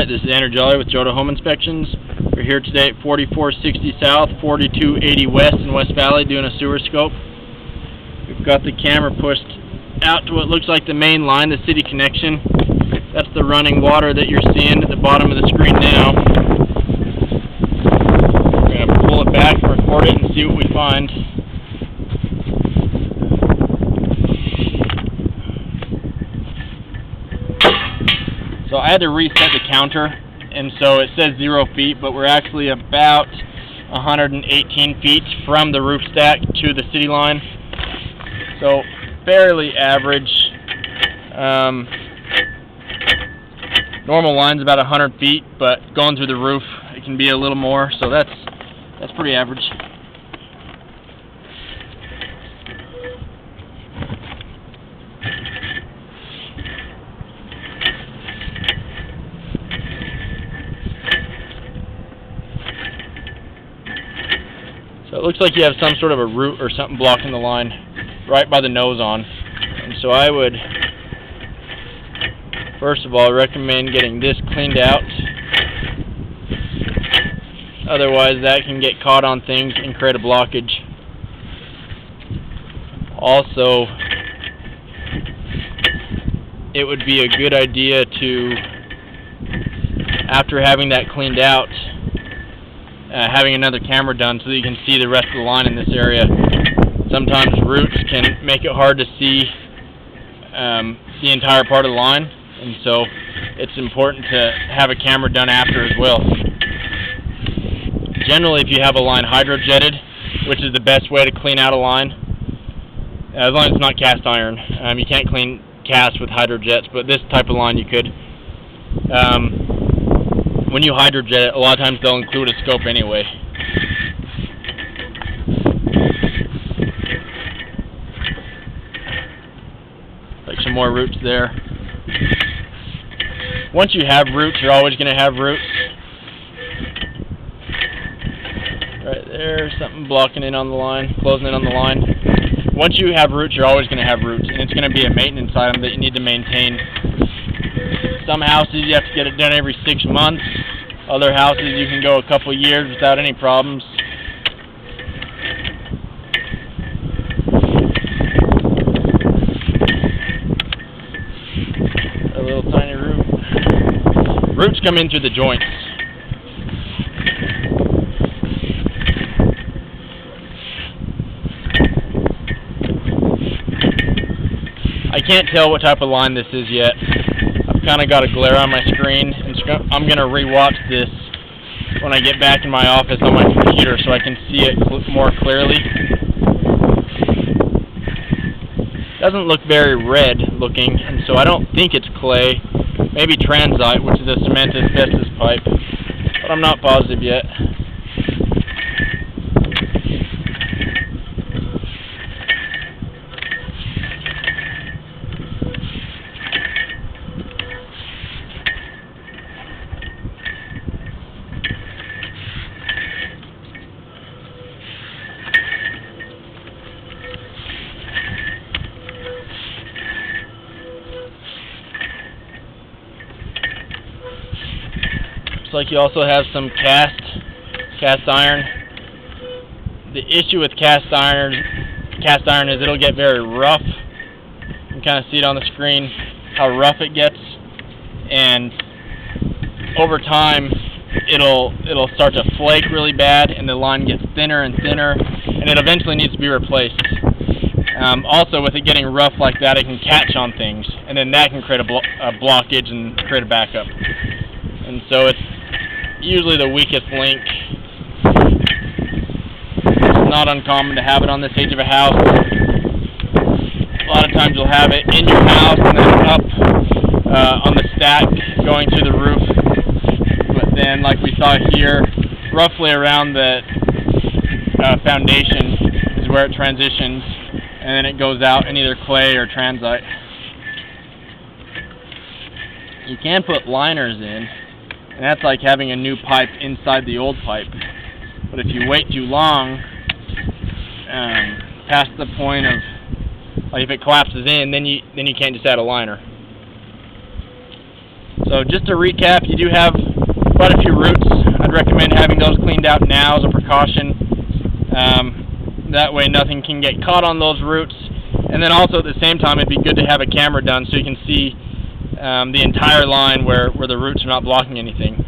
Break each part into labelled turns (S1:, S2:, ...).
S1: Alright, this is Andrew Jolly with Jota Home Inspections. We're here today at 4460 South, 4280 West in West Valley doing a sewer scope. We've got the camera pushed out to what looks like the main line, the city connection. That's the running water that you're seeing at the bottom of the screen now. We're going to pull it back, record it, and see what we find. So I had to reset the counter, and so it says 0 feet, but we're actually about 118 feet from the roof stack to the city line. So fairly average. Normal line's about 100 feet, but going through the roof it can be a little more, so that's pretty average. So it looks like you have some sort of a root or something blocking the line right by the nose on. And so I would, first of all, recommend getting this cleaned out. Otherwise that can get caught on things and create a blockage. Also, it would be a good idea to, after having that cleaned out, having another camera done so that you can see the rest of the line in this area. Sometimes roots can make it hard to see the entire part of the line, and so it's important to have a camera done after as well. Generally, if you have a line hydrojetted, which is the best way to clean out a line, as long as it's not cast iron. You can't clean cast with hydrojets, but this type of line you could. When you hydrojet it, a lot of times they'll include a scope anyway. Like some more roots there. Once you have roots, you're always going to have roots. Right there, something blocking in on the line, closing in on the line. Once you have roots, you're always going to have roots, and it's going to be a maintenance item that you need to maintain. Some houses you have to get it done every 6 months. Other houses you can go a couple years without any problems. A little tiny root. Roots come in through the joints. I can't tell what type of line this is yet. Kind of got a glare on my screen, and I'm going to re-watch this when I get back in my office on my computer so I can see it more clearly. Doesn't look very red looking, and so I don't think it's clay. Maybe transite, which is a cement asbestos pipe, but I'm not positive yet. Like you also have some cast iron. The issue with cast iron is it'll get very rough. You can kind of see it on the screen how rough it gets, and over time it'll start to flake really bad, and the line gets thinner and thinner, and it eventually needs to be replaced. Also, with it getting rough like that, it can catch on things, and then that can create a blockage and create a backup. And so it's usually the weakest link. It's not uncommon to have it on this edge of a house. A lot of times you'll have it in your house and then up on the stack going to the roof. But then, like we saw here, roughly around the foundation is where it transitions, and then it goes out in either clay or transite. You can put liners in, and that's like having a new pipe inside the old pipe. But if you wait too long, past the point of, like if it collapses in, then you can't just add a liner. So just to recap, you do have quite a few roots. I'd recommend having those cleaned out now as a precaution. That way nothing can get caught on those roots. And then also at the same time, it'd be good to have a camera done so you can see the entire line where the roots are not blocking anything.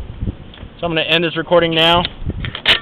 S1: So I'm going to end this recording now.